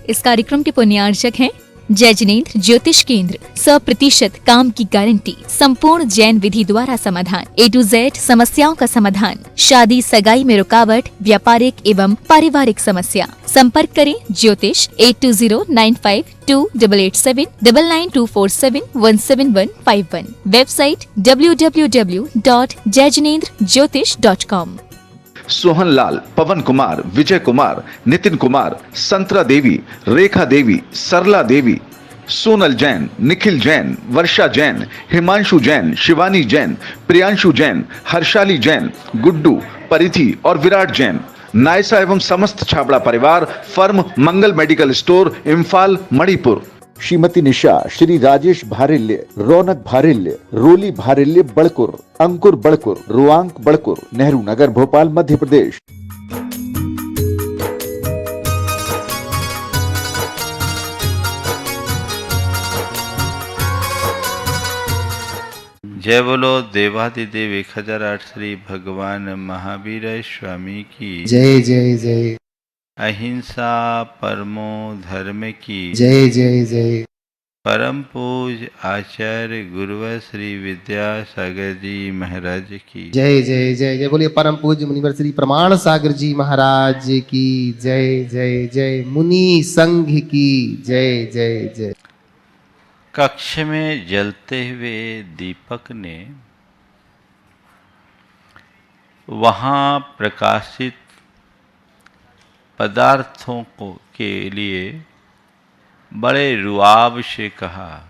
इस कार्यक्रम के पुण्यार्चक हैं जय जिनेंद्र ज्योतिष केंद्र। 100% काम की गारंटी, संपूर्ण जैन विधि द्वारा समाधान, A to Z समस्याओं का समाधान, शादी सगाई में रुकावट, व्यापारिक एवं पारिवारिक समस्या। संपर्क करें ज्योतिष 820952879924717151। Website www.jayjinendrjyotish.com। सोहन लाल, पवन कुमार, विजय कुमार, नितिन कुमार, संतरा देवी, रेखा देवी, सरला देवी, सोनल जैन, निखिल जैन, वर्षा जैन, हिमांशु जैन, शिवानी जैन, प्रियांशु जैन, हर्षाली जैन, गुड्डू, परिधि और विराट जैन। नायसा एवं समस्त छाबड़ा परिवार, फर्म मंगल मेडिकल स्टोर, इम्फाल, मणिपुर। श्रीमती निशा, श्री राजेश भारिल्य, रौनक भारिल्य, रोली भारिल्य बड़कुर, अंकुर बड़कुर, रुआंक बड़कुर, नेहरू नगर, भोपाल, मध्य प्रदेश। जय बोलो देवादिदेव 1008 श्री भगवान महावीर स्वामी की जय जय जय। अहिंसा परमो धर्म की जय जय जय। परम पूज आचार्य गुरुवर श्री विद्यासागर जी महाराज की जय जय जय जय। बोलिए परम पूज मुनिवर श्री प्रमाण सागर जी महाराज की जय जय जय। मुनि संघ की जय जय जय। कक्ष में जलते हुए दीपक ने वहाँ प्रकाशित पदार्थों को के लिए बड़े रुआब से कहा,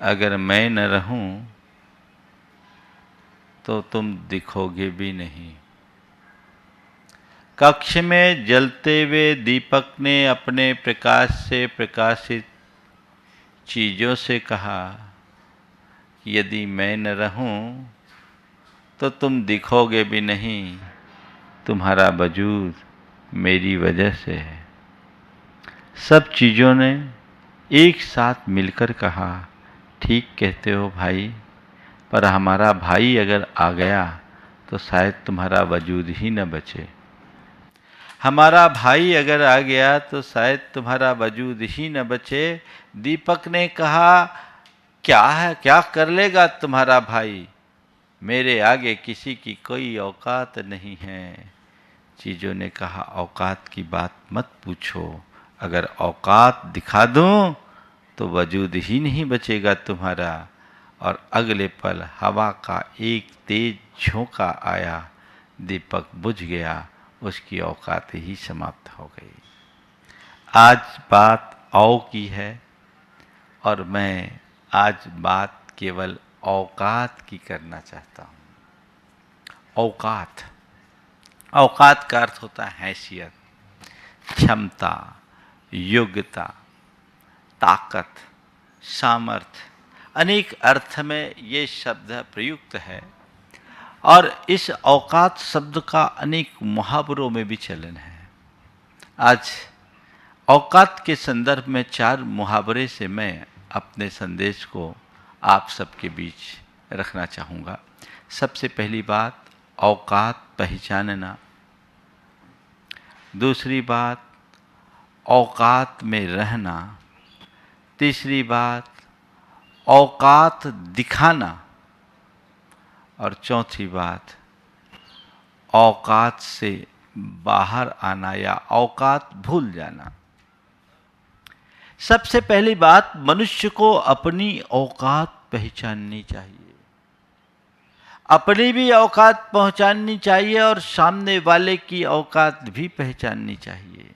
अगर मैं न रहूं तो तुम दिखोगे भी नहीं। कक्ष में जलते हुए दीपक ने अपने प्रकाश से प्रकाशित चीज़ों से कहा, यदि मैं न रहूं तो तुम दिखोगे भी नहीं, तुम्हारा वजूद मेरी वजह से है। सब चीज़ों ने एक साथ मिलकर कहा, ठीक कहते हो भाई, पर हमारा भाई अगर आ गया तो शायद तुम्हारा वजूद ही न बचे। हमारा भाई अगर आ गया तो शायद तुम्हारा वजूद ही न बचे। दीपक ने कहा, क्या है, क्या कर लेगा तुम्हारा भाई, मेरे आगे किसी की कोई औकात नहीं है। चीज़ों ने कहा, औकात की बात मत पूछो, अगर औकात दिखा दूं तो वजूद ही नहीं बचेगा तुम्हारा। और अगले पल हवा का एक तेज झोंका आया, दीपक बुझ गया, उसकी औकात ही समाप्त हो गई। आज बात औ की है और मैं आज बात केवल औकात की करना चाहता हूँ। औकात, औकात का अर्थ होता है हैसियत, क्षमता, योग्यता, ताकत, सामर्थ्य। अनेक अर्थ में ये शब्द प्रयुक्त है और इस औकात शब्द का अनेक मुहावरों में भी चलन है। आज औकात के संदर्भ में 4 मुहावरे से मैं अपने संदेश को आप सबके बीच रखना चाहूँगा। सबसे पहली बात, औकात पहचानना। दूसरी बात, औकात में रहना। तीसरी बात, औकात दिखाना। और चौथी बात, औकात से बाहर आना या औकात भूल जाना। सबसे पहली बात, मनुष्य को अपनी औकात पहचाननी चाहिए। अपनी भी औकात पहचाननी चाहिए और सामने वाले की औकात भी पहचाननी चाहिए।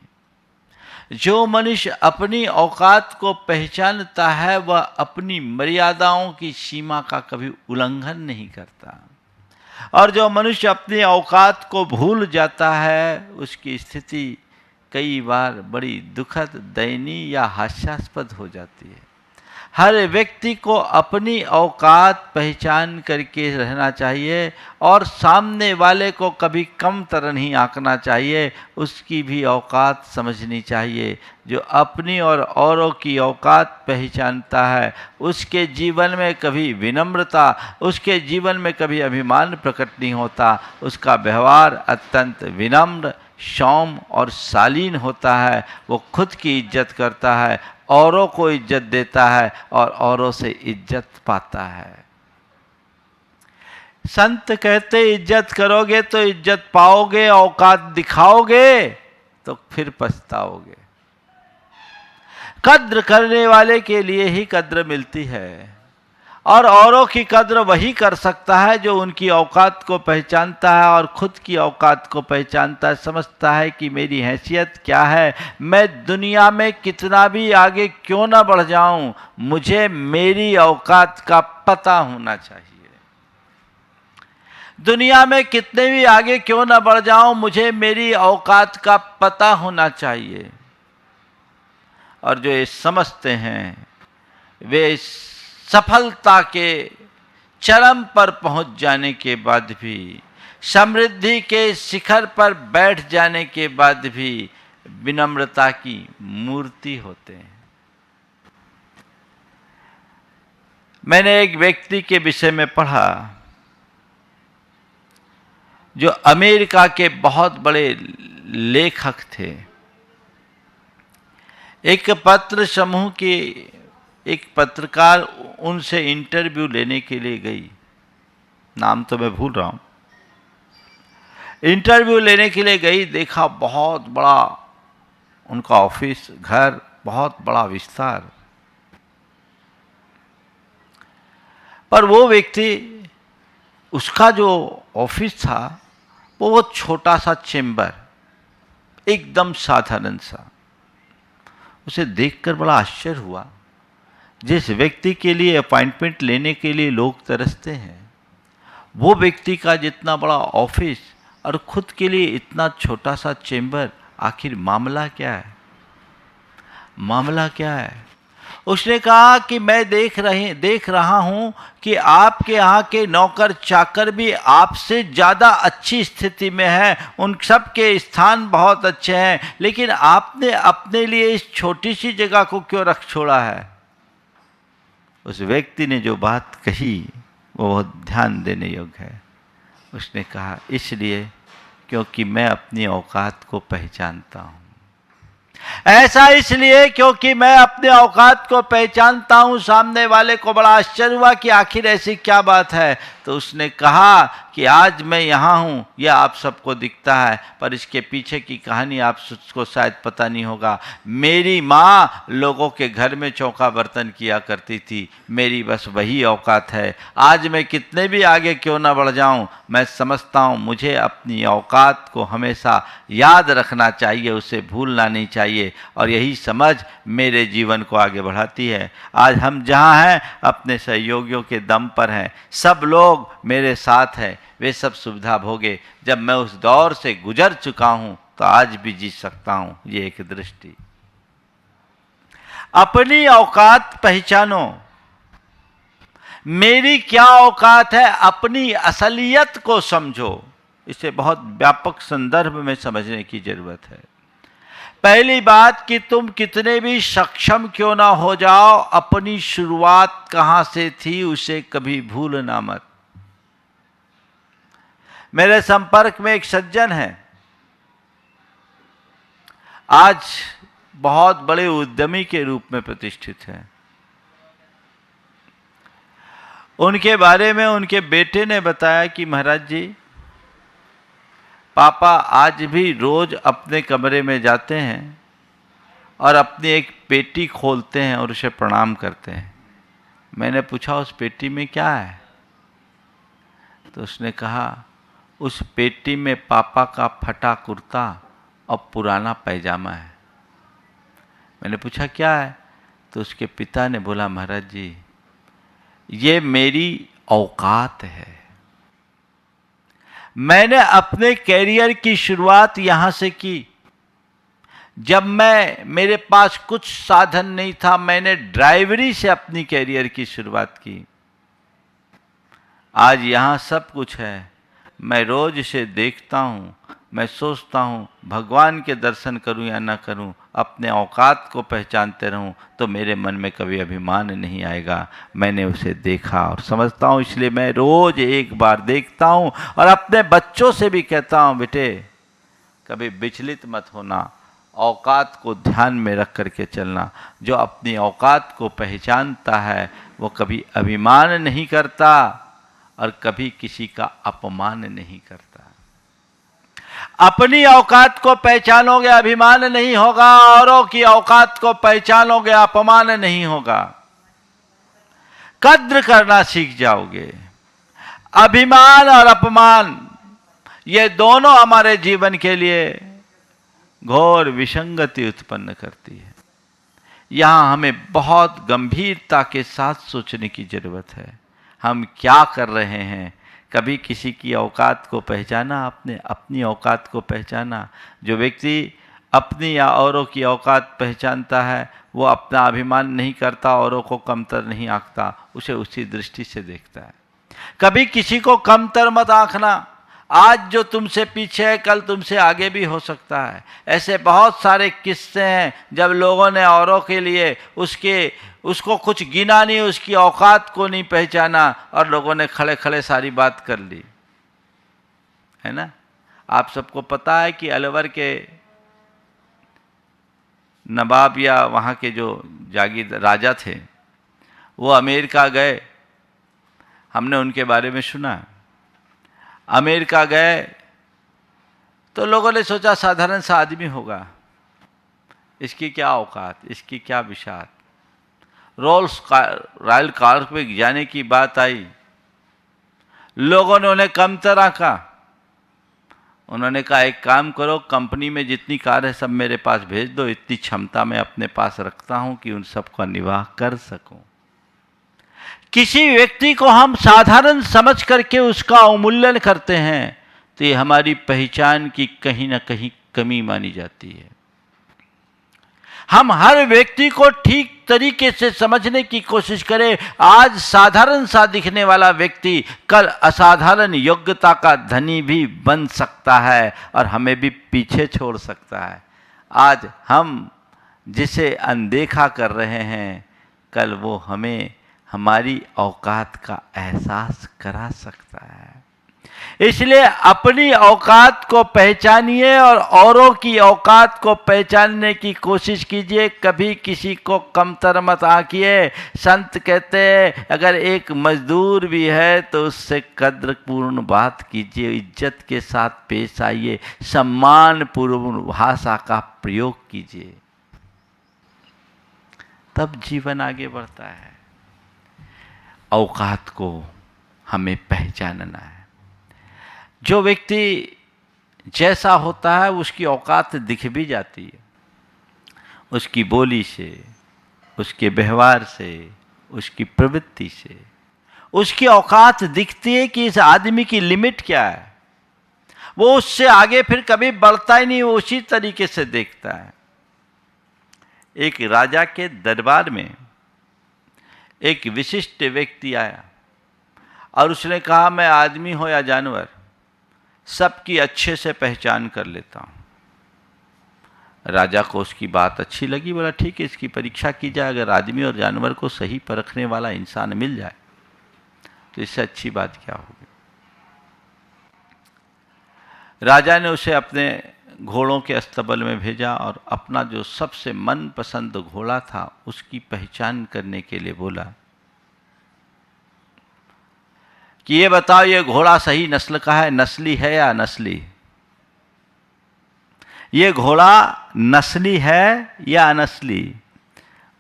जो मनुष्य अपनी औकात को पहचानता है वह अपनी मर्यादाओं की सीमा का कभी उल्लंघन नहीं करता, और जो मनुष्य अपनी औकात को भूल जाता है उसकी स्थिति कई बार बड़ी दुखद, दयनीय या हास्यास्पद हो जाती है। हर व्यक्ति को अपनी औकात पहचान करके रहना चाहिए और सामने वाले को कभी कम तरह नहीं आंकना चाहिए, उसकी भी औकात समझनी चाहिए। जो अपनी और औरों की औकात पहचानता है उसके जीवन में कभी विनम्रता, उसके जीवन में कभी अभिमान प्रकट नहीं होता, उसका व्यवहार अत्यंत विनम्र, सौम्य और शालीन होता है, वो खुद की इज्जत करता है, औरों को इज्जत देता है और औरों से इज्जत पाता है। संत कहते इज्जत करोगे तो इज्जत पाओगे, औकात दिखाओगे तो फिर पछताओगे। कद्र करने वाले के लिए ही कद्र मिलती है, और औरों की कद्र वही कर सकता है जो उनकी औकात को पहचानता है और खुद की औकात को पहचानता है, समझता है कि मेरी हैसियत क्या है, मैं दुनिया में कितना भी आगे क्यों ना बढ़ जाऊं, मुझे मेरी औकात का पता होना चाहिए। दुनिया में कितने भी आगे क्यों ना बढ़ जाऊं, मुझे मेरी औकात का पता होना चाहिए। और जो ये समझते हैं वे सफलता के चरम पर पहुंच जाने के बाद भी, समृद्धि के शिखर पर बैठ जाने के बाद भी विनम्रता की मूर्ति होते हैं। मैंने एक व्यक्ति के विषय में पढ़ा जो अमेरिका के बहुत बड़े लेखक थे। एक पत्र समूह की एक पत्रकार उनसे इंटरव्यू लेने के लिए गई, नाम तो मैं भूल रहा हूं। इंटरव्यू लेने के लिए गई, देखा बहुत बड़ा उनका ऑफिस, घर, बहुत बड़ा विस्तार। पर वो व्यक्ति, उसका जो ऑफिस था वो छोटा सा चेंबर, एकदम साधारण सा। उसे देखकर बड़ा आश्चर्य हुआ। जिस व्यक्ति के लिए अपॉइंटमेंट लेने के लिए लोग तरसते हैं, वो व्यक्ति का जितना बड़ा ऑफिस और खुद के लिए इतना छोटा सा चेंबर, आखिर मामला क्या है? मामला क्या है? उसने कहा कि मैं देख रहा हूं कि आपके यहाँ के नौकर चाकर भी आपसे ज़्यादा अच्छी स्थिति में हैं, उन सब के स्थान बहुत अच्छे हैं, लेकिन आपने अपने लिए इस छोटी सी जगह को क्यों रख छोड़ा है? उस व्यक्ति ने जो बात कही वो बहुत ध्यान देने योग्य है। उसने कहा, इसलिए क्योंकि मैं अपनी औकात को पहचानता हूँ। ऐसा इसलिए क्योंकि मैं अपने औकात को पहचानता हूं। सामने वाले को बड़ा आश्चर्य हुआ कि आखिर ऐसी क्या बात है। तो उसने कहा कि आज मैं यहाँ हूँ यह आप सबको दिखता है, पर इसके पीछे की कहानी आपको शायद पता नहीं होगा। मेरी माँ लोगों के घर में चौका बर्तन किया करती थी, मेरी बस वही औकात है। आज मैं कितने भी आगे क्यों ना बढ़ जाऊँ, मैं समझता हूँ मुझे अपनी औकात को हमेशा याद रखना चाहिए, उसे भूलना नहीं चाहिए, और यही समझ मेरे जीवन को आगे बढ़ाती है। आज हम जहाँ हैं अपने सहयोगियों के दम पर हैं, सब लोग मेरे साथ हैं, वे सब सुविधा भोगे। जब मैं उस दौर से गुजर चुका हूं तो आज भी जी सकता हूं। ये एक दृष्टि। अपनी औकात पहचानो। मेरी क्या औकात है, अपनी असलियत को समझो। इसे बहुत व्यापक संदर्भ में समझने की जरूरत है। पहली बात कि तुम कितने भी सक्षम क्यों ना हो जाओ, अपनी शुरुआत कहां से थी उसे कभी भूलना मत। मेरे संपर्क में एक सज्जन है, आज बहुत बड़े उद्यमी के रूप में प्रतिष्ठित है। उनके बारे में उनके बेटे ने बताया कि महाराज जी, पापा आज भी रोज अपने कमरे में जाते हैं और अपनी एक पेटी खोलते हैं और उसे प्रणाम करते हैं। मैंने पूछा उस पेटी में क्या है? तो उसने कहा उस पेटी में पापा का फटा कुर्ता और पुराना पैजामा है। मैंने पूछा क्या है? तो उसके पिता ने बोला, महाराज जी ये मेरी औकात है। मैंने अपने कैरियर की शुरुआत यहां से की। जब मेरे पास कुछ साधन नहीं था, मैंने ड्राइवरी से अपनी कैरियर की शुरुआत की। आज यहां सब कुछ है। मैं रोज इसे देखता हूं, मैं सोचता हूं भगवान के दर्शन करूं या ना करूं, अपने औकात को पहचानते रहूं तो मेरे मन में कभी अभिमान नहीं आएगा। मैंने उसे देखा और समझता हूं, इसलिए मैं रोज एक बार देखता हूं और अपने बच्चों से भी कहता हूं, बेटे कभी विचलित मत होना, औकात को ध्यान में रख करके चलना। जो अपनी औकात को पहचानता है वो कभी अभिमान नहीं करता और कभी किसी का अपमान नहीं करता। अपनी औकात को पहचानोगे अभिमान नहीं होगा, औरों की औकात को पहचानोगे अपमान नहीं होगा। कद्र करना सीख जाओगे। अभिमान और अपमान ये दोनों हमारे जीवन के लिए घोर विसंगति उत्पन्न करती है। यहां हमें बहुत गंभीरता के साथ सोचने की जरूरत है। हम क्या कर रहे हैं? कभी किसी की औकात को पहचाना, आपने अपनी औकात को पहचाना। जो व्यक्ति अपनी या औरों की औकात पहचानता है वो अपना अभिमान नहीं करता, औरों को कमतर नहीं आंकता, उसे उसी दृष्टि से देखता है। कभी किसी को कमतर मत आंकना। आज जो तुमसे पीछे है कल तुमसे आगे भी हो सकता है। ऐसे बहुत सारे किस्से हैं जब लोगों ने औरों के लिए उसको कुछ गिना नहीं, उसकी औकात को नहीं पहचाना और लोगों ने खड़े खड़े सारी बात कर ली, है ना। आप सबको पता है कि अलवर के नवाब या वहाँ के जो जागीर राजा थे वो अमेरिका गए। हमने उनके बारे में सुना। अमेरिका गए तो लोगों ने सोचा साधारण सा आदमी होगा, इसकी क्या औकात, इसकी क्या विशाल। रॉयल कार पे जाने की बात आई, लोगों ने उन्हें कमतर आंका। उन्होंने कहा एक काम करो, कंपनी में जितनी कार है सब मेरे पास भेज दो, इतनी क्षमता मैं अपने पास रखता हूं कि उन सबका निर्वाह कर सकूं। किसी व्यक्ति को हम साधारण समझ करके उसका अवमूल्यन करते हैं तो ये हमारी पहचान की कहीं ना कहीं कमी मानी जाती है। हम हर व्यक्ति को ठीक तरीके से समझने की कोशिश करें। आज साधारण सा दिखने वाला व्यक्ति कल असाधारण योग्यता का धनी भी बन सकता है और हमें भी पीछे छोड़ सकता है। आज हम जिसे अनदेखा कर रहे हैं कल वो हमें हमारी औकात का एहसास करा सकता है। इसलिए अपनी औकात को पहचानिए और औरों की औकात को पहचानने की कोशिश कीजिए। कभी किसी को कमतर मत आंकिए। संत कहते हैं अगर एक मजदूर भी है तो उससे कद्रपूर्ण बात कीजिए, इज्जत के साथ पेश आइए, सम्मान पूर्ण भाषा का प्रयोग कीजिए, तब जीवन आगे बढ़ता है। औकात को हमें पहचानना है। जो व्यक्ति जैसा होता है उसकी औकात दिख भी जाती है, उसकी बोली से, उसके व्यवहार से, उसकी प्रवृत्ति से उसकी औकात दिखती है कि इस आदमी की लिमिट क्या है। वो उससे आगे फिर कभी बढ़ता ही नहीं, वो उसी तरीके से देखता है। एक राजा के दरबार में एक विशिष्ट व्यक्ति आया और उसने कहा मैं आदमी हो या जानवर सबकी अच्छे से पहचान कर लेता हूँ। राजा को उसकी बात अच्छी लगी, बोला ठीक है इसकी परीक्षा की जाए, अगर आदमी और जानवर को सही परखने वाला इंसान मिल जाए तो इससे अच्छी बात क्या होगी। राजा ने उसे अपने घोड़ों के अस्तबल में भेजा और अपना जो सबसे मनपसंद घोड़ा था उसकी पहचान करने के लिए बोला कि ये बताओ ये घोड़ा सही नस्ल का है, नस्ली है या अनस्ली। ये घोड़ा नस्ली है या अनस्ली।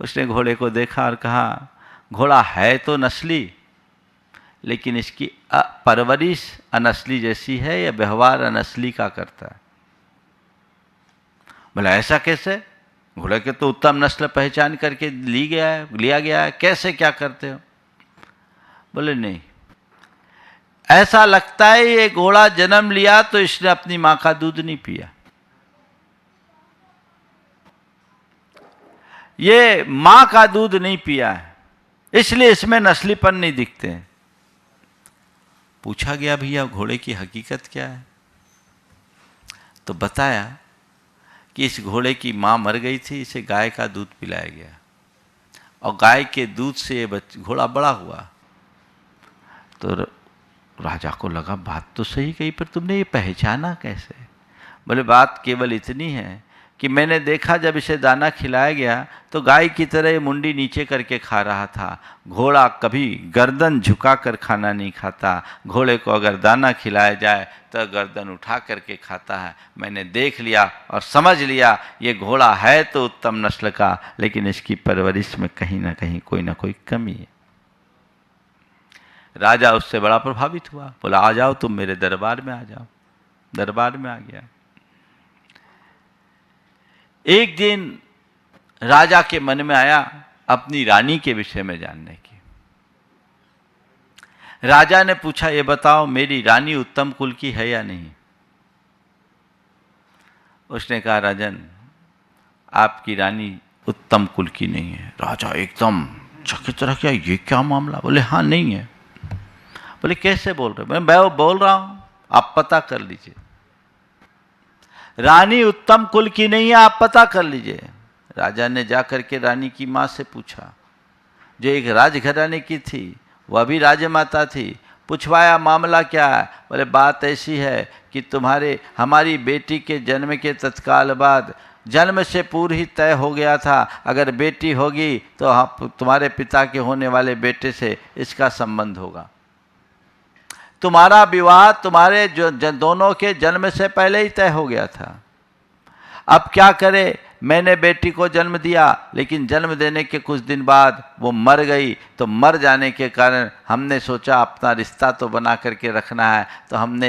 उसने घोड़े को देखा और कहा घोड़ा है तो नस्ली, लेकिन इसकी परवरिश अनस्ली जैसी है या व्यवहार अनस्ली का करता है। बोला ऐसा कैसे, घोड़े के तो उत्तम नस्ल पहचान करके लिया गया है, कैसे क्या करते हो। बोले नहीं, ऐसा लगता है ये घोड़ा जन्म लिया तो इसने अपनी मां का दूध नहीं पिया, ये मां का दूध नहीं पिया है, इसलिए इसमें नस्लीपन नहीं दिखते हैं। पूछा गया भैया घोड़े की हकीकत क्या है, तो बताया कि इस घोड़े की मां मर गई थी, इसे गाय का दूध पिलाया गया और गाय के दूध से ये घोड़ा बड़ा हुआ। तो राजा को लगा बात तो सही कही, पर तुमने ये पहचाना कैसे। बोले बात केवल इतनी है कि मैंने देखा जब इसे दाना खिलाया गया तो गाय की तरह ये मुंडी नीचे करके खा रहा था। घोड़ा कभी गर्दन झुका कर खाना नहीं खाता। घोड़े को अगर दाना खिलाया जाए तो गर्दन उठा करके खाता है। मैंने देख लिया और समझ लिया ये घोड़ा है तो उत्तम नस्ल का, लेकिन इसकी परवरिश में कहीं ना कोई कमी है। राजा उससे बड़ा प्रभावित हुआ, बोला आ जाओ तुम मेरे दरबार में आ जाओ। दरबार में आ गया। एक दिन राजा के मन में आया अपनी रानी के विषय में जानने की। राजा ने पूछा ये बताओ मेरी रानी उत्तम कुल की है या नहीं। उसने कहा राजन आपकी रानी उत्तम कुल की नहीं है। राजा एकदम चकित रह गया, ये क्या मामला। बोले हाँ नहीं है। बोले कैसे बोल रहे। मैं बोल रहा हूं आप पता कर लीजिए। रानी उत्तम कुल की नहीं है, आप पता कर लीजिए। राजा ने जाकर के रानी की माँ से पूछा, जो एक राजघराने की थी, वह भी राजमाता थी। पूछवाया मामला क्या है। बोले बात ऐसी है कि हमारी बेटी के जन्म के तत्काल बाद जन्म से पूर्व ही तय हो गया था, अगर बेटी होगी तो तुम्हारे पिता के होने वाले बेटे से इसका संबंध होगा। तुम्हारा विवाह तुम्हारे दोनों के जन्म से पहले ही तय हो गया था। अब क्या करे, मैंने बेटी को जन्म दिया, लेकिन जन्म देने के कुछ दिन बाद वो मर गई। तो मर जाने के कारण हमने सोचा अपना रिश्ता तो बना करके रखना है, तो हमने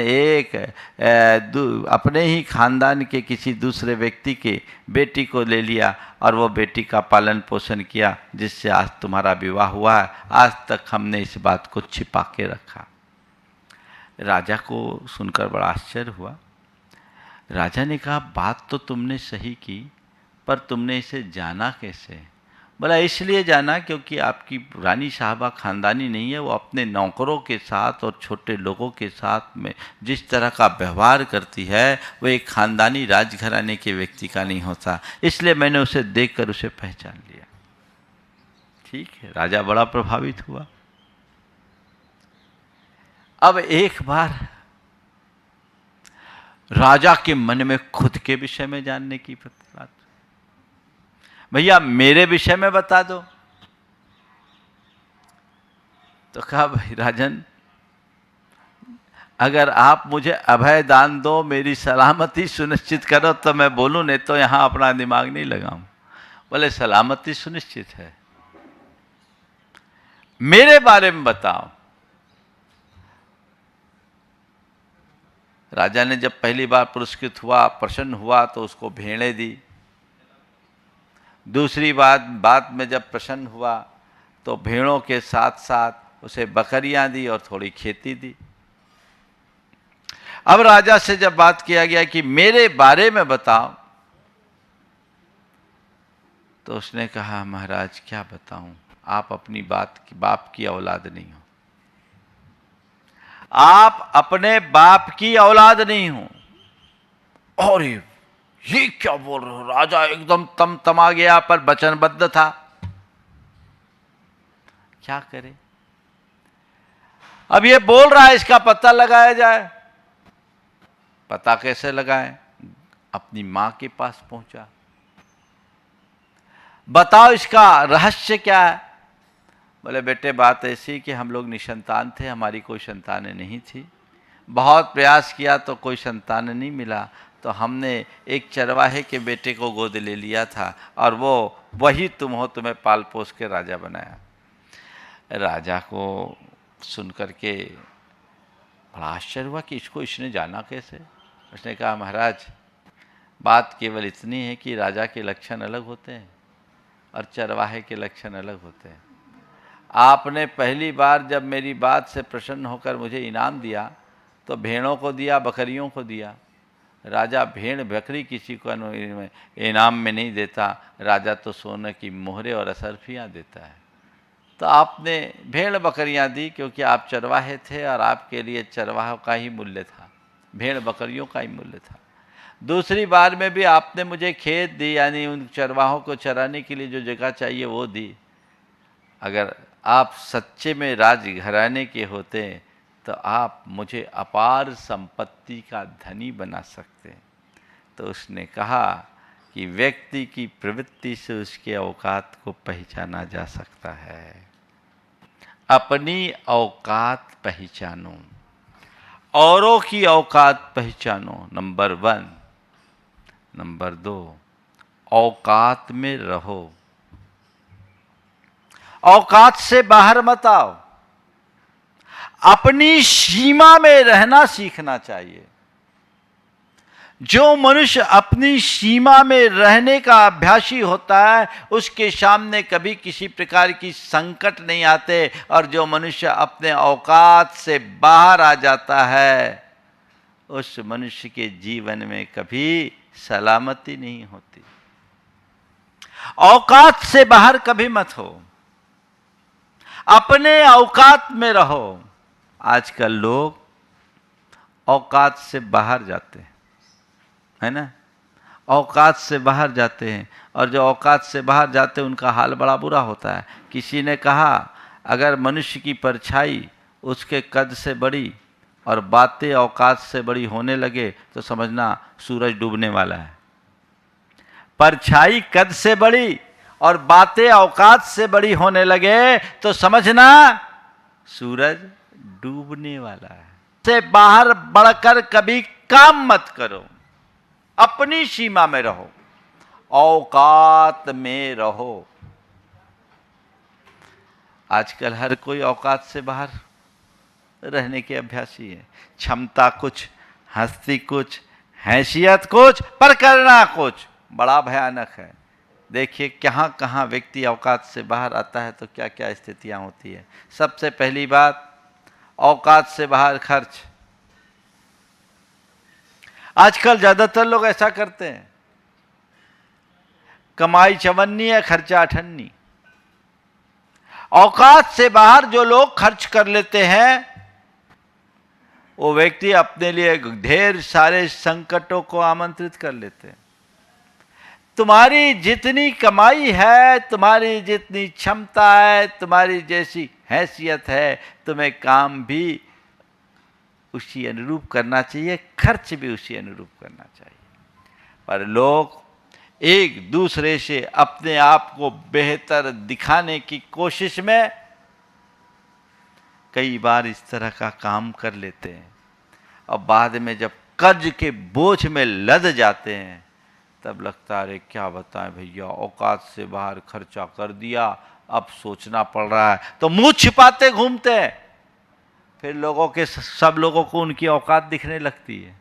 अपने ही खानदान के किसी दूसरे व्यक्ति के बेटी को ले लिया और वो बेटी का पालन पोषण किया, जिससे आज तुम्हारा विवाह हुआ है। आज तक हमने इस बात को छिपा के रखा। राजा को सुनकर बड़ा आश्चर्य हुआ। राजा ने कहा बात तो तुमने सही की, पर तुमने इसे जाना कैसे। बोला इसलिए जाना क्योंकि आपकी रानी साहबा खानदानी नहीं है। वो अपने नौकरों के साथ और छोटे लोगों के साथ में जिस तरह का व्यवहार करती है वो एक खानदानी राजघराने के व्यक्ति का नहीं होता। इसलिए मैंने उसे देखकर उसे पहचान लिया। ठीक है, राजा बड़ा प्रभावित हुआ। अब एक बार राजा के मन में खुद के विषय में जानने की बात, भैया मेरे विषय में बता दो। तो कहा भाई राजन अगर आप मुझे अभय दान दो, मेरी सलामती सुनिश्चित करो तो मैं बोलूं, नहीं तो यहां अपना दिमाग नहीं लगाऊं। बोले सलामती सुनिश्चित है, मेरे बारे में बताओ। राजा ने जब पहली बार पुरस्कृत हुआ, प्रसन्न हुआ, तो उसको भेड़ें दी। दूसरी बात में जब प्रसन्न हुआ तो भेड़ों के साथ साथ उसे बकरियां दी और थोड़ी खेती दी। अब राजा से जब बात किया गया कि मेरे बारे में बताओ, तो उसने कहा महाराज क्या बताऊं, आप अपनी बाप की औलाद नहीं हो। आप अपने बाप की औलाद नहीं हो। और ये क्या बोल रहे हो। राजा एकदम तमा गया, पर वचनबद्ध था। क्या करे, अब ये बोल रहा है, इसका पता लगाया जाए। पता कैसे लगाएं। अपनी मां के पास पहुंचा, बताओ इसका रहस्य क्या है। बोले बेटे बात ऐसी कि हम लोग निसंतान थे, हमारी कोई संतान नहीं थी। बहुत प्रयास किया तो कोई संतान नहीं मिला, तो हमने एक चरवाहे के बेटे को गोद ले लिया था और वही तुम हो, तुम्हें पाल पोस के राजा बनाया। राजा को सुनकर के बड़ा आश्चर्य हुआ कि इसने जाना कैसे। उसने कहा महाराज बात केवल इतनी है कि राजा के लक्षण अलग होते हैं और चरवाहे के लक्षण अलग होते हैं। आपने पहली बार जब मेरी बात से प्रसन्न होकर मुझे इनाम दिया तो भेड़ों को दिया, बकरियों को दिया। राजा भेड़ बकरी किसी को इनाम में नहीं देता, राजा तो सोने की मोहरे और असरफियाँ देता है। तो आपने भेड़ बकरियाँ दी क्योंकि आप चरवाहे थे और आपके लिए चरवाहों का ही मूल्य था, भेड़ बकरियों का ही मूल्य था। दूसरी बार में भी आपने मुझे खेत दी, यानी उन चरवाहों को चराने के लिए जो जगह चाहिए वो दी। अगर आप सच्चे में राजघराने के होते तो आप मुझे अपार संपत्ति का धनी बना सकते हैं। तो उसने कहा कि व्यक्ति की प्रवृत्ति से उसके औकात को पहचाना जा सकता है। अपनी औकात पहचानो, औरों की औकात पहचानो, नंबर 1। नंबर 2, औकात में रहो, औकात से बाहर मत आओ। अपनी सीमा में रहना सीखना चाहिए। जो मनुष्य अपनी सीमा में रहने का अभ्यासी होता है उसके सामने कभी किसी प्रकार की संकट नहीं आते, और जो मनुष्य अपने औकात से बाहर आ जाता है उस मनुष्य के जीवन में कभी सलामती नहीं होती। औकात से बाहर कभी मत हो, अपने औकात में रहो। आजकल लोग औकात से बाहर जाते हैं, है ना, औकात से बाहर जाते हैं, और जो औकात से बाहर जाते हैं उनका हाल बड़ा बुरा होता है। किसी ने कहा अगर मनुष्य की परछाई उसके कद से बड़ी और बातें औकात से बड़ी होने लगे तो समझना सूरज डूबने वाला है। परछाई कद से बड़ी और बातें औकात से बड़ी होने लगे तो समझना सूरज डूबने वाला है। से बाहर बढ़कर कभी काम मत करो, अपनी सीमा में रहो, औकात में रहो। आजकल हर कोई औकात से बाहर रहने के अभ्यासी है। क्षमता कुछ, हस्ती कुछ, हैसियत कुछ, पर करना कुछ। बड़ा भयानक है। देखिए कहाँ कहाँ व्यक्ति औकात से बाहर आता है तो क्या क्या स्थितियां होती है। सबसे पहली बात, औकात से बाहर खर्च। आजकल ज्यादातर लोग ऐसा करते हैं, कमाई चवन्नी है, खर्चा अठन्नी। औकात से बाहर जो लोग खर्च कर लेते हैं वो व्यक्ति अपने लिए ढेर सारे संकटों को आमंत्रित कर लेते हैं। तुम्हारी जितनी कमाई है, तुम्हारी जितनी क्षमता है, तुम्हारी जैसी हैसियत है, तुम्हें काम भी उसी अनुरूप करना चाहिए, खर्च भी उसी अनुरूप करना चाहिए। पर लोग एक दूसरे से अपने आप को बेहतर दिखाने की कोशिश में कई बार इस तरह का काम कर लेते हैं, और बाद में जब कर्ज के बोझ में लद जाते हैं तब लगता है अरे क्या बताएं भैया, औकात से बाहर खर्चा कर दिया, अब सोचना पड़ रहा है, तो मुंह छिपाते घूमते हैं। फिर लोगों के सब लोगों को उनकी औकात दिखने लगती है।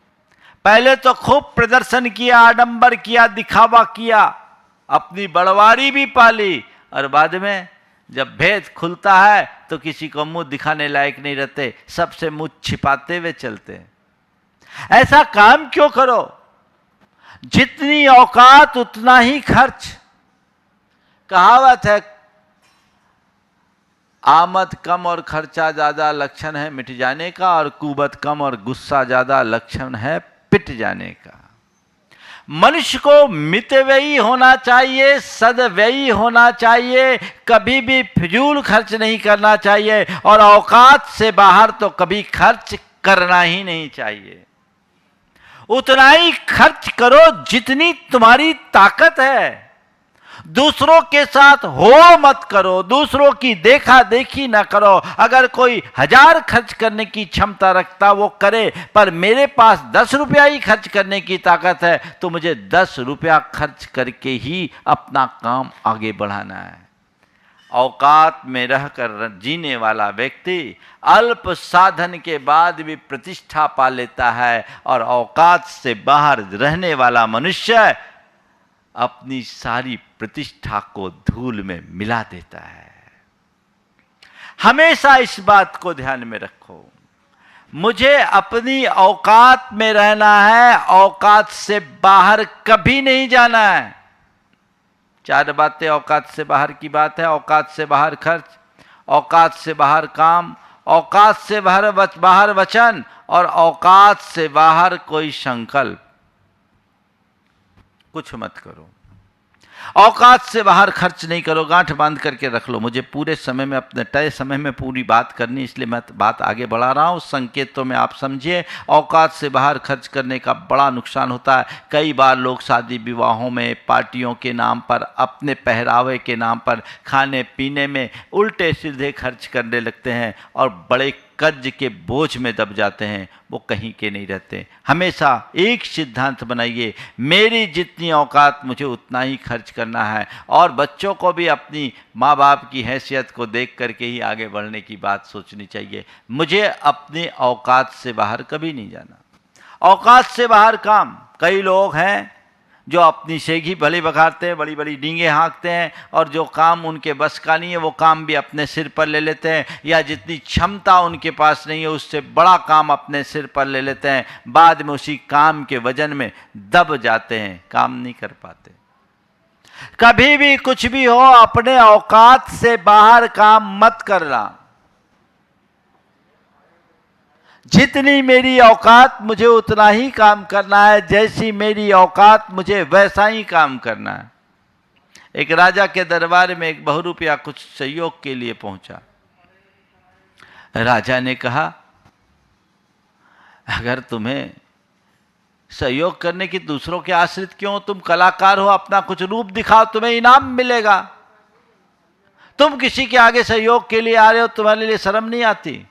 पहले तो खूब प्रदर्शन किया, आडंबर किया, दिखावा किया, अपनी बड़वारी भी पाली, और बाद में जब भेद खुलता है तो किसी को मुंह दिखाने लायक नहीं रहते, सबसे मुंह छिपाते हुए चलते हैं। ऐसा काम क्यों करो? जितनी औकात उतना ही खर्च। कहावत है, आमद कम और खर्चा ज्यादा लक्षण है मिट जाने का, और कुबत कम और गुस्सा ज्यादा लक्षण है पिट जाने का। मनुष्य को मितव्ययी होना चाहिए, सदव्ययी होना चाहिए, कभी भी फिजूल खर्च नहीं करना चाहिए, और औकात से बाहर तो कभी खर्च करना ही नहीं चाहिए। उतना ही खर्च करो जितनी तुम्हारी ताकत है। दूसरों के साथ हो मत करो, दूसरों की देखा देखी ना करो। अगर कोई 1000 खर्च करने की क्षमता रखता वो करे, पर मेरे पास 10 रुपया ही खर्च करने की ताकत है तो मुझे 10 रुपया खर्च करके ही अपना काम आगे बढ़ाना है। औकात में रहकर जीने वाला व्यक्ति अल्प साधन के बाद भी प्रतिष्ठा पा लेता है, और औकात से बाहर रहने वाला मनुष्य अपनी सारी प्रतिष्ठा को धूल में मिला देता है। हमेशा इस बात को ध्यान में रखो, मुझे अपनी औकात में रहना है, औकात से बाहर कभी नहीं जाना है। 4 बातें औकात से बाहर की बात है। औकात से बाहर खर्च, औकात से बाहर काम, औकात से बाहर वचन, और औकात से बाहर कोई संकल्प। कुछ मत करो। औकात से बाहर खर्च नहीं करो, गांठ बांध करके रख लो। मुझे पूरे समय में, अपने तय समय में पूरी बात करनी, इसलिए मैं बात आगे बढ़ा रहा हूँ। संकेतों में आप समझिए, औकात से बाहर खर्च करने का बड़ा नुकसान होता है। कई बार लोग शादी विवाहों में, पार्टियों के नाम पर, अपने पहरावे के नाम पर, खाने पीने में उल्टे सीधे खर्च करने लगते हैं और बड़े कर्ज के बोझ में दब जाते हैं। वो कहीं के नहीं रहते। हमेशा एक सिद्धांत बनाइए, मेरी जितनी औकात मुझे उतना ही खर्च करना है। और बच्चों को भी अपनी माँ बाप की हैसियत को देख करके ही आगे बढ़ने की बात सोचनी चाहिए। मुझे अपनी औकात से बाहर कभी नहीं जाना। औकात से बाहर काम, कई लोग हैं जो अपनी सेगी भली बघारते हैं, बड़ी बड़ी डींगे हाँकते हैं, और जो काम उनके बस का नहीं है वो काम भी अपने सिर पर ले लेते हैं, या जितनी क्षमता उनके पास नहीं है उससे बड़ा काम अपने सिर पर ले लेते हैं। बाद में उसी काम के वजन में दब जाते हैं, काम नहीं कर पाते। कभी भी कुछ भी हो, अपने औकात से बाहर काम मत करना। जितनी मेरी औकात मुझे उतना ही काम करना है, जैसी मेरी औकात मुझे वैसा ही काम करना है। एक राजा के दरबार में एक बहुरूपिया कुछ सहयोग के लिए पहुंचा। राजा ने कहा, अगर तुम्हें सहयोग करने की दूसरों के आश्रित क्यों, तुम कलाकार हो, अपना कुछ रूप दिखाओ, तुम्हें इनाम मिलेगा। तुम किसी के आगे सहयोग के लिए आ रहे हो, तुम्हारे लिए शर्म नहीं आती?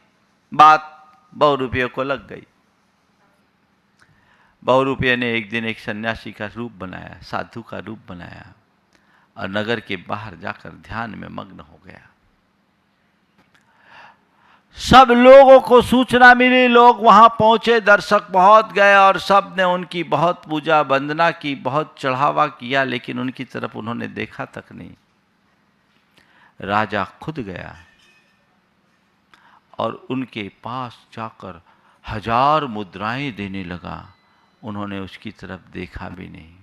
बात बहुरूपिये को लग गई। बहुरूपिये ने एक दिन एक सन्यासी का रूप बनाया, साधु का रूप बनाया, और नगर के बाहर जाकर ध्यान में मग्न हो गया। सब लोगों को सूचना मिली, लोग वहां पहुंचे, दर्शक बहुत गए, और सब ने उनकी बहुत पूजा वंदना की, बहुत चढ़ावा किया, लेकिन उनकी तरफ उन्होंने देखा तक नहीं। राजा खुद गया और उनके पास जाकर 1000 मुद्राएं देने लगा। उन्होंने उसकी तरफ देखा भी नहीं।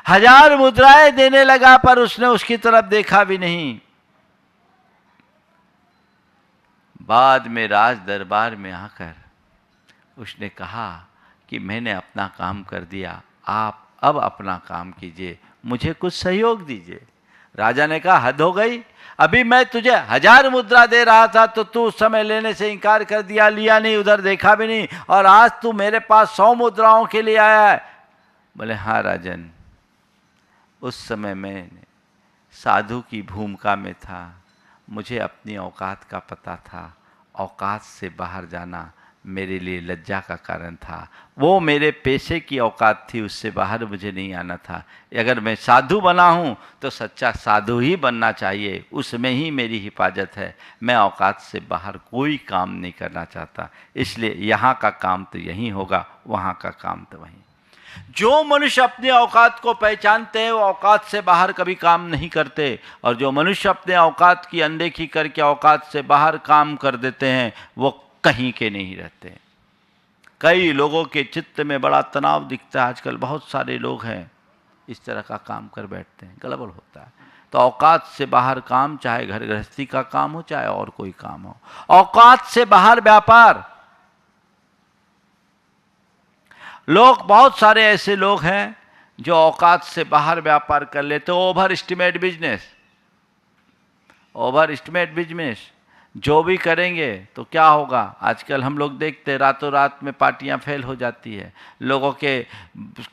1000 मुद्राएं देने लगा, पर उसने उसकी तरफ देखा भी नहीं। बाद में राज दरबार में आकर उसने कहा कि मैंने अपना काम कर दिया, आप अब अपना काम कीजिए, मुझे कुछ सहयोग दीजिए। राजा ने कहा, हद हो गई, अभी मैं तुझे 1000 मुद्रा दे रहा था तो तू उस समय लेने से इनकार कर दिया, लिया नहीं, उधर देखा भी नहीं, और आज तू मेरे पास 100 मुद्राओं के लिए आया है। बोले, हाँ राजन, उस समय मैं साधु की भूमिका में था, मुझे अपनी औकात का पता था। औकात से बाहर जाना मेरे लिए लज्जा का कारण था। वो मेरे पेशे की औकात थी, उससे बाहर मुझे नहीं आना था। अगर मैं साधु बना हूँ तो सच्चा साधु ही बनना चाहिए, उसमें ही मेरी हिफाजत है। मैं औकात से बाहर कोई काम नहीं करना चाहता, इसलिए यहाँ का काम तो यहीं होगा, वहाँ का काम तो वहीं। जो मनुष्य अपने औकात को पहचानते हैं वो औकात से बाहर कभी काम नहीं करते, और जो मनुष्य अपने औकात की अनदेखी करके औकात से बाहर काम कर देते हैं वो कहीं के नहीं रहते। कई लोगों के चित्त में बड़ा तनाव दिखता है। आजकल बहुत सारे लोग हैं इस तरह का काम कर बैठते हैं, गड़बड़ होता है। तो औकात से बाहर काम, चाहे घर गृहस्थी का काम हो, चाहे और कोई काम हो। औकात से बाहर व्यापार, लोग, बहुत सारे ऐसे लोग हैं जो औकात से बाहर व्यापार कर लेते। Over estimate business, over estimate business जो भी करेंगे तो क्या होगा। आजकल हम लोग देखते हैं रातों रात में पार्टियां फेल हो जाती है, लोगों के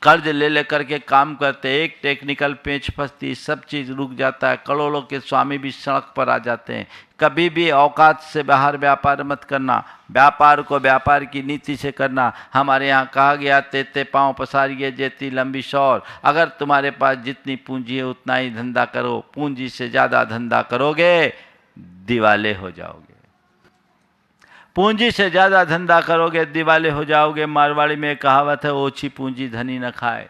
कर्ज ले लेकर के काम करते, एक टेक्निकल पेच फंसती, सब चीज़ रुक जाता है, करोड़ों के स्वामी भी सड़क पर आ जाते हैं। कभी भी औकात से बाहर व्यापार मत करना, व्यापार को व्यापार की नीति से करना। हमारे यहाँ कहा गया, तेते पाँव पसारिए जेती लंबी शौर। अगर तुम्हारे पास जितनी पूंजी है उतना ही धंधा करो, पूंजी से ज़्यादा धंधा करोगे दिवाले हो जाओगे। पूंजी से ज़्यादा धंधा करोगे दिवाले हो जाओगे। मारवाड़ी में कहावत है, ओछी पूंजी धनी न खाए।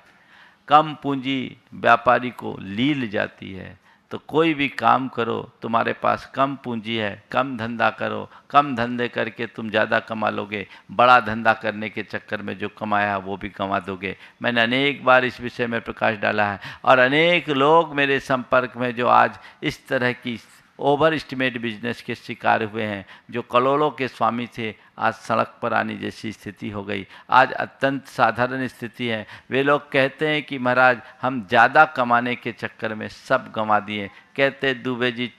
कम पूंजी व्यापारी को लील जाती है। तो कोई भी काम करो, तुम्हारे पास कम पूंजी है, कम धंधा करो, कम धंधे करके तुम ज़्यादा कमा लोगे। बड़ा धंधा करने के चक्कर में जो कमाया वो भी कमा दोगे। मैंने अनेक बार इस विषय में प्रकाश डाला है, और अनेक लोग मेरे संपर्क में जो आज इस तरह की ओवर एस्टिमेट बिजनेस के शिकार हुए हैं। जो करोड़ों के स्वामी थे आज सड़क पर आने जैसी स्थिति हो गई। आज अत्यंत साधारण स्थिति है। वे लोग कहते हैं कि महाराज हम ज़्यादा कमाने के चक्कर में सब गंवा दिए। कहते दुबे जी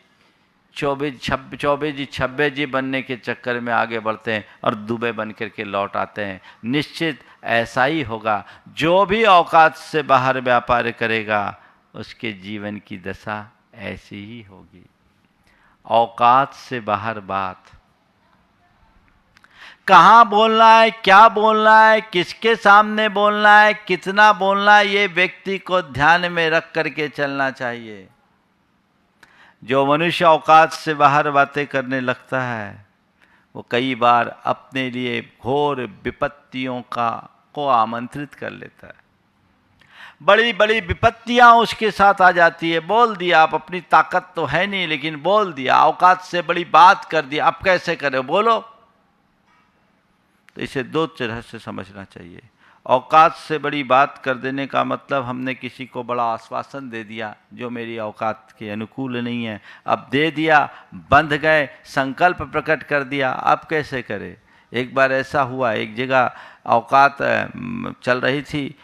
चौबे जी छब्बे जी बनने के चक्कर में आगे बढ़ते हैं और दुबे बन करके लौट आते हैं। निश्चित ऐसा ही होगा। जो भी औकात से बाहर व्यापार करेगा उसके जीवन की दशा ऐसी ही होगी। औकात से बाहर बात, कहाँ बोलना है, क्या बोलना है, किसके सामने बोलना है, कितना बोलना है, ये व्यक्ति को ध्यान में रख करके चलना चाहिए। जो मनुष्य औकात से बाहर बातें करने लगता है वो कई बार अपने लिए घोर विपत्तियों को आमंत्रित कर लेता है। बड़ी बड़ी विपत्तियां उसके साथ आ जाती है। बोल दिया, आप अपनी ताकत तो है नहीं लेकिन बोल दिया, औकात से बड़ी बात कर दिया, अब कैसे करें, बोलो। तो इसे दो तरह से समझना चाहिए। औकात से बड़ी बात कर देने का मतलब हमने किसी को बड़ा आश्वासन दे दिया जो मेरी औकात के अनुकूल नहीं है। अब दे दिया, बंध गए, संकल्प प्रकट कर दिया, अब कैसे करें। एक बार ऐसा हुआ, एक जगह औकात चल रही थी,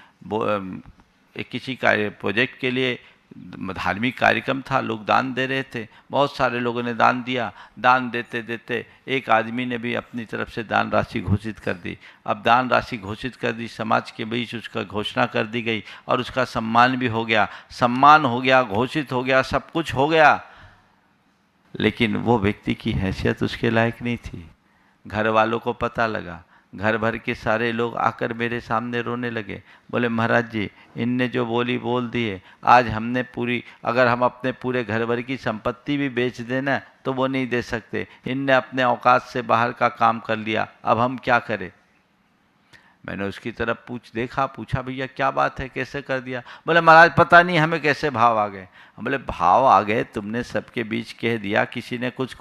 किसी कार्य प्रोजेक्ट के लिए धार्मिक कार्यक्रम था, लोग दान दे रहे थे। बहुत सारे लोगों ने दान दिया। दान देते देते एक आदमी ने भी अपनी तरफ से दान राशि घोषित कर दी। अब दान राशि घोषित कर दी, समाज के बीच उसका घोषणा कर दी गई और उसका सम्मान भी हो गया। सम्मान हो गया, घोषित हो गया, सब कुछ हो गया, लेकिन वो व्यक्ति की हैसियत उसके लायक नहीं थी। घर वालों को पता लगा, घर भर के सारे लोग आकर मेरे सामने रोने लगे। बोले महाराज जी, इनने जो बोली बोल दिए। आज हमने पूरी, अगर हम अपने पूरे घर भर की संपत्ति भी बेच देना तो वो नहीं दे सकते। इनने अपने औकात से बाहर का काम कर लिया, अब हम क्या करें। मैंने उसकी तरफ पूछा भैया क्या बात है, कैसे कर दिया। बोले महाराज पता नहीं हमें कैसे भाव आ गए। बोले भाव आ गए, तुमने सबके बीच कह दिया, किसी ने कुछ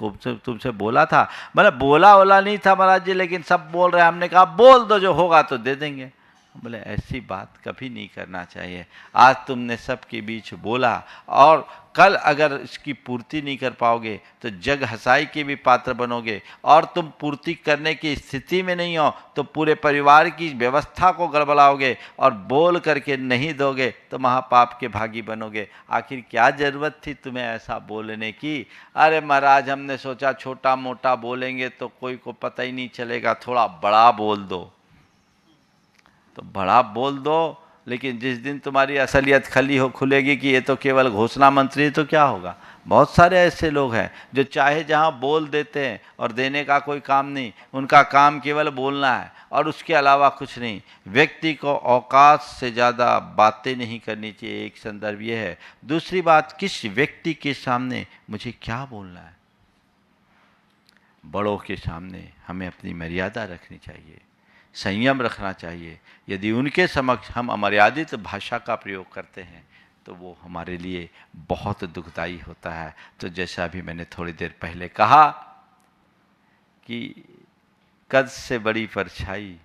तुमसे बोला था। बोले बोला नहीं था महाराज जी, लेकिन सब बोल रहे हैं। हमने कहा बोल दो, जो होगा तो दे देंगे। बोले ऐसी बात कभी नहीं करना चाहिए। आज तुमने सबके बीच बोला और कल अगर इसकी पूर्ति नहीं कर पाओगे तो जग हंसाई के भी पात्र बनोगे, और तुम पूर्ति करने की स्थिति में नहीं हो तो पूरे परिवार की व्यवस्था को गड़बड़ाओगे, और बोल करके नहीं दोगे तो महापाप के भागी बनोगे। आखिर क्या जरूरत थी तुम्हें ऐसा बोलने की। अरे महाराज हमने सोचा छोटा मोटा बोलेंगे तो कोई को पता ही नहीं चलेगा, थोड़ा बड़ा बोल दो। तो बड़ा बोल दो, लेकिन जिस दिन तुम्हारी असलियत खुलेगी कि ये तो केवल घोषणा मंत्री है तो क्या होगा। बहुत सारे ऐसे लोग हैं जो चाहे जहाँ बोल देते हैं और देने का कोई काम नहीं, उनका काम केवल बोलना है और उसके अलावा कुछ नहीं। व्यक्ति को औकात से ज़्यादा बातें नहीं करनी चाहिए, एक संदर्भ ये है। दूसरी बात, किस व्यक्ति के सामने मुझे क्या बोलना है। बड़ों के सामने हमें अपनी मर्यादा रखनी चाहिए, संयम रखना चाहिए। यदि उनके समक्ष हम अमर्यादित भाषा का प्रयोग करते हैं तो वो हमारे लिए बहुत दुखदायी होता है। तो जैसा अभी मैंने थोड़ी देर पहले कहा कि कद से बड़ी परछाई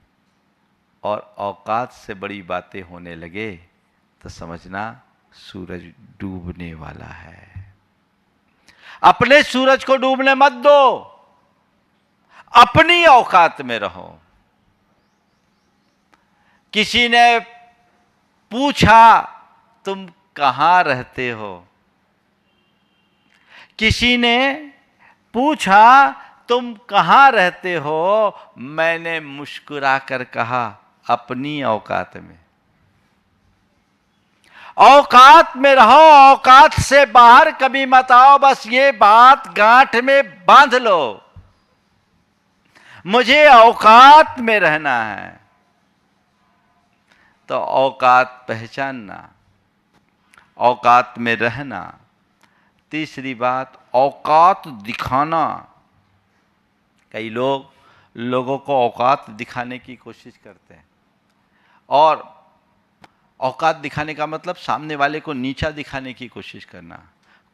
और औकात से बड़ी बातें होने लगे तो समझना सूरज डूबने वाला है। अपने सूरज को डूबने मत दो, अपनी औकात में रहो। किसी ने पूछा तुम कहाँ रहते हो, किसी ने पूछा तुम कहाँ रहते हो, मैंने मुस्कुराकर कहा अपनी औकात में। औकात में रहो, औकात से बाहर कभी मत आओ। बस ये बात गांठ में बांध लो, मुझे औकात में रहना है। तो औकात पहचानना, औकात में रहना। तीसरी बात, औकात दिखाना। कई लोगों को औकात दिखाने की कोशिश करते हैं, और औकात दिखाने का मतलब सामने वाले को नीचा दिखाने की कोशिश करना,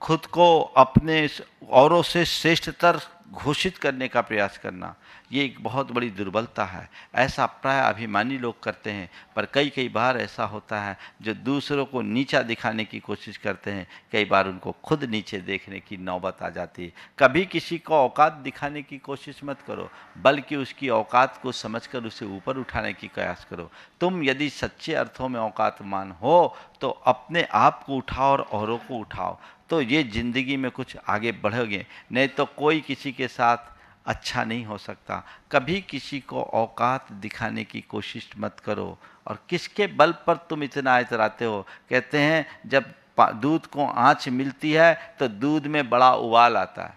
खुद को अपने औरों से श्रेष्ठतर घोषित करने का प्रयास करना, ये एक बहुत बड़ी दुर्बलता है। ऐसा प्राय अभिमानी लोग करते हैं, पर कई बार ऐसा होता है जो दूसरों को नीचा दिखाने की कोशिश करते हैं, कई बार उनको खुद नीचे देखने की नौबत आ जाती है। कभी किसी को औकात दिखाने की कोशिश मत करो, बल्कि उसकी औकात को समझकर उसे ऊपर उठाने की प्रयास करो। तुम यदि सच्चे अर्थों में औकातमान हो तो अपने आप को उठाओ और औरों को उठाओ, तो ये ज़िंदगी में कुछ आगे बढ़ोगे। नहीं तो कोई किसी के साथ अच्छा नहीं हो सकता। कभी किसी को औकात दिखाने की कोशिश मत करो। और किसके बल पर तुम इतना इतराते हो? कहते हैं जब दूध को आँच मिलती है तो दूध में बड़ा उबाल आता है।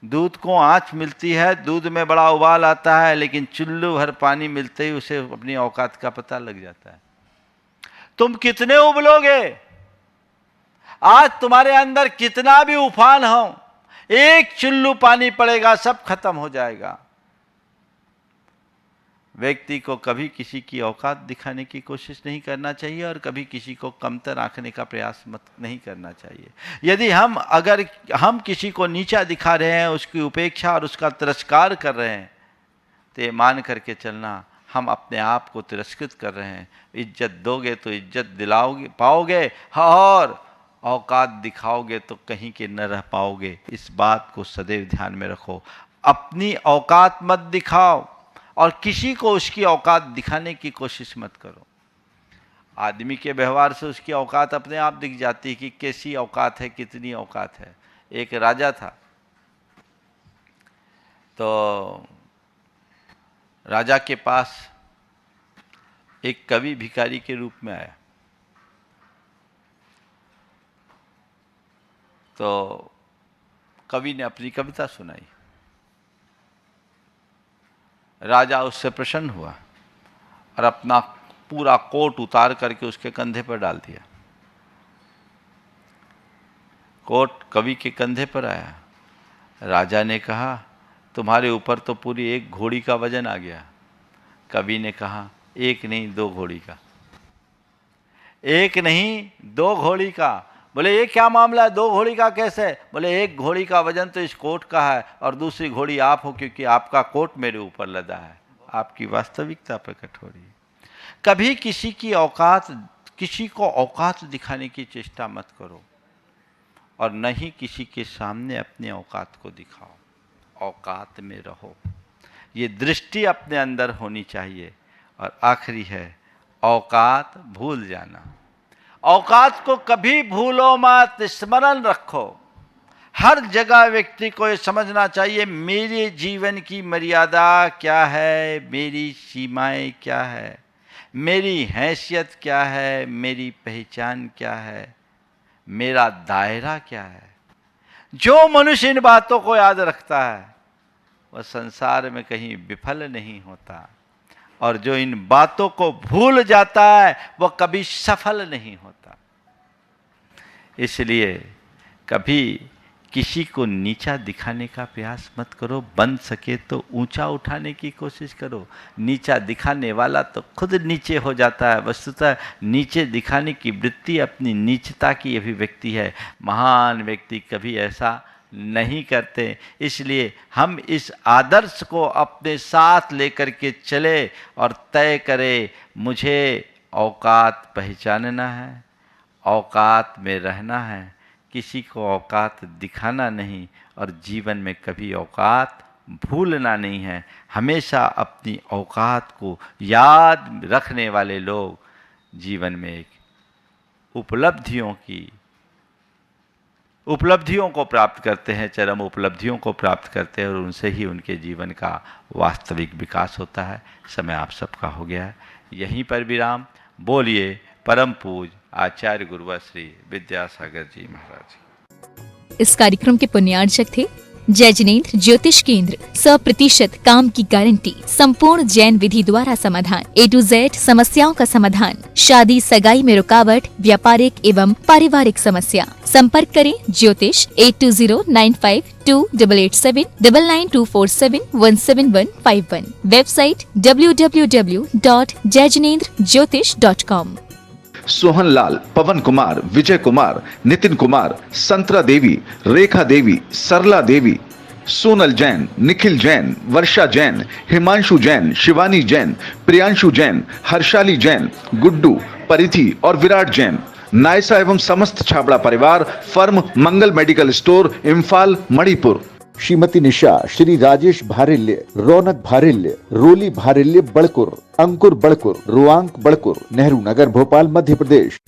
दूध को आँच मिलती है, दूध में बड़ा उबाल आता है, लेकिन चुल्लू भर पानी मिलते ही उसे अपनी औकात का पता लग जाता है। तुम कितने उबलोगे? आज तुम्हारे अंदर कितना भी उफान हो, एक चुल्लू पानी पड़ेगा, सब खत्म हो जाएगा। व्यक्ति को कभी किसी की औकात दिखाने की कोशिश नहीं करना चाहिए और कभी किसी को कमतर आंकने का प्रयास नहीं करना चाहिए। यदि अगर हम किसी को नीचा दिखा रहे हैं, उसकी उपेक्षा और उसका तिरस्कार कर रहे हैं, तो ये मान करके चलना हम अपने आप को तिरस्कृत कर रहे हैं। इज्जत दोगे तो इज्जत दिलाओगे पाओगे, और औकात दिखाओगे तो कहीं के न रह पाओगे। इस बात को सदैव ध्यान में रखो। अपनी औकात मत दिखाओ और किसी को उसकी औकात दिखाने की कोशिश मत करो। आदमी के व्यवहार से उसकी औकात अपने आप दिख जाती है कि कैसी औकात है, कितनी औकात है। एक राजा था, तो राजा के पास एक कवि भिखारी के रूप में आया। तो कवि ने अपनी कविता सुनाई। राजा उससे प्रसन्न हुआ और अपना पूरा कोट उतार करके उसके कंधे पर डाल दिया। कोट कवि के कंधे पर आया। राजा ने कहा, तुम्हारे ऊपर तो पूरी एक घोड़ी का वजन आ गया। कवि ने कहा, एक नहीं दो घोड़ी का। एक नहीं दो घोड़ी का। बोले ये क्या मामला है, दो घोड़ी का कैसे? बोले एक घोड़ी का वजन तो इस कोट का है और दूसरी घोड़ी आप हो, क्योंकि आपका कोट मेरे ऊपर लदा है। आपकी वास्तविकता प्रकट हो रही है। कभी किसी को औकात दिखाने की चेष्टा मत करो और न ही किसी के सामने अपने औकात को दिखाओ। औकात में रहो, ये दृष्टि अपने अंदर होनी चाहिए। और आखिरी है, औकात भूल जाना। औकात को कभी भूलो मत, स्मरण रखो। हर जगह व्यक्ति को ये समझना चाहिए, मेरे जीवन की मर्यादा क्या है, मेरी सीमाएं क्या है, मेरी हैसियत क्या है, मेरी पहचान क्या है, मेरा दायरा क्या है। जो मनुष्य इन बातों को याद रखता है वह संसार में कहीं विफल नहीं होता, और जो इन बातों को भूल जाता है वह कभी सफल नहीं होता। इसलिए कभी किसी को नीचा दिखाने का प्रयास मत करो। बन सके तो ऊंचा उठाने की कोशिश करो। नीचा दिखाने वाला तो खुद नीचे हो जाता है। वस्तुतः नीचे दिखाने की वृत्ति अपनी नीचता की अभिव्यक्ति है। महान व्यक्ति कभी ऐसा नहीं करते। इसलिए हम इस आदर्श को अपने साथ लेकर के चले और तय करें, मुझे औकात पहचानना है, औकात में रहना है, किसी को औकात दिखाना नहीं, और जीवन में कभी औकात भूलना नहीं है। हमेशा अपनी औकात को याद रखने वाले लोग जीवन में एक उपलब्धियों को प्राप्त करते हैं, चरम उपलब्धियों को प्राप्त करते हैं, और उनसे ही उनके जीवन का वास्तविक विकास होता है। समय आप सबका हो गया है, यहीं पर विराम। बोलिए परम पूज्य आचार्य गुरुवर श्री विद्यासागर जी महाराज। इस कार्यक्रम के पुण्यार्चक थे जय जिनेंद्र ज्योतिष केंद्र। 100% काम की गारंटी, संपूर्ण जैन विधि द्वारा समाधान, A to Z समस्याओं का समाधान, शादी सगाई में रुकावट, व्यापारिक एवं पारिवारिक समस्या। संपर्क करें ज्योतिष 820952879924717151। Website www.jayjinendrjyotish.com। सोहन लाल, पवन कुमार, विजय कुमार, नितिन कुमार, संतरा देवी, रेखा देवी, सरला देवी, सोनल जैन, निखिल जैन, वर्षा जैन, हिमांशु जैन, शिवानी जैन, प्रियांशु जैन, हर्षाली जैन, गुड्डू, परिधि और विराट जैन। नायसा एवं समस्त छाबड़ा परिवार, फर्म मंगल मेडिकल स्टोर, इम्फाल, मणिपुर। श्रीमती निशा, श्री राजेश भारिल्य, रौनक भारिल्य, रोली भारिल्य बड़कुर, अंकुर बड़कुर, रुआंक बड़कुर, नेहरू नगर भोपाल मध्य प्रदेश।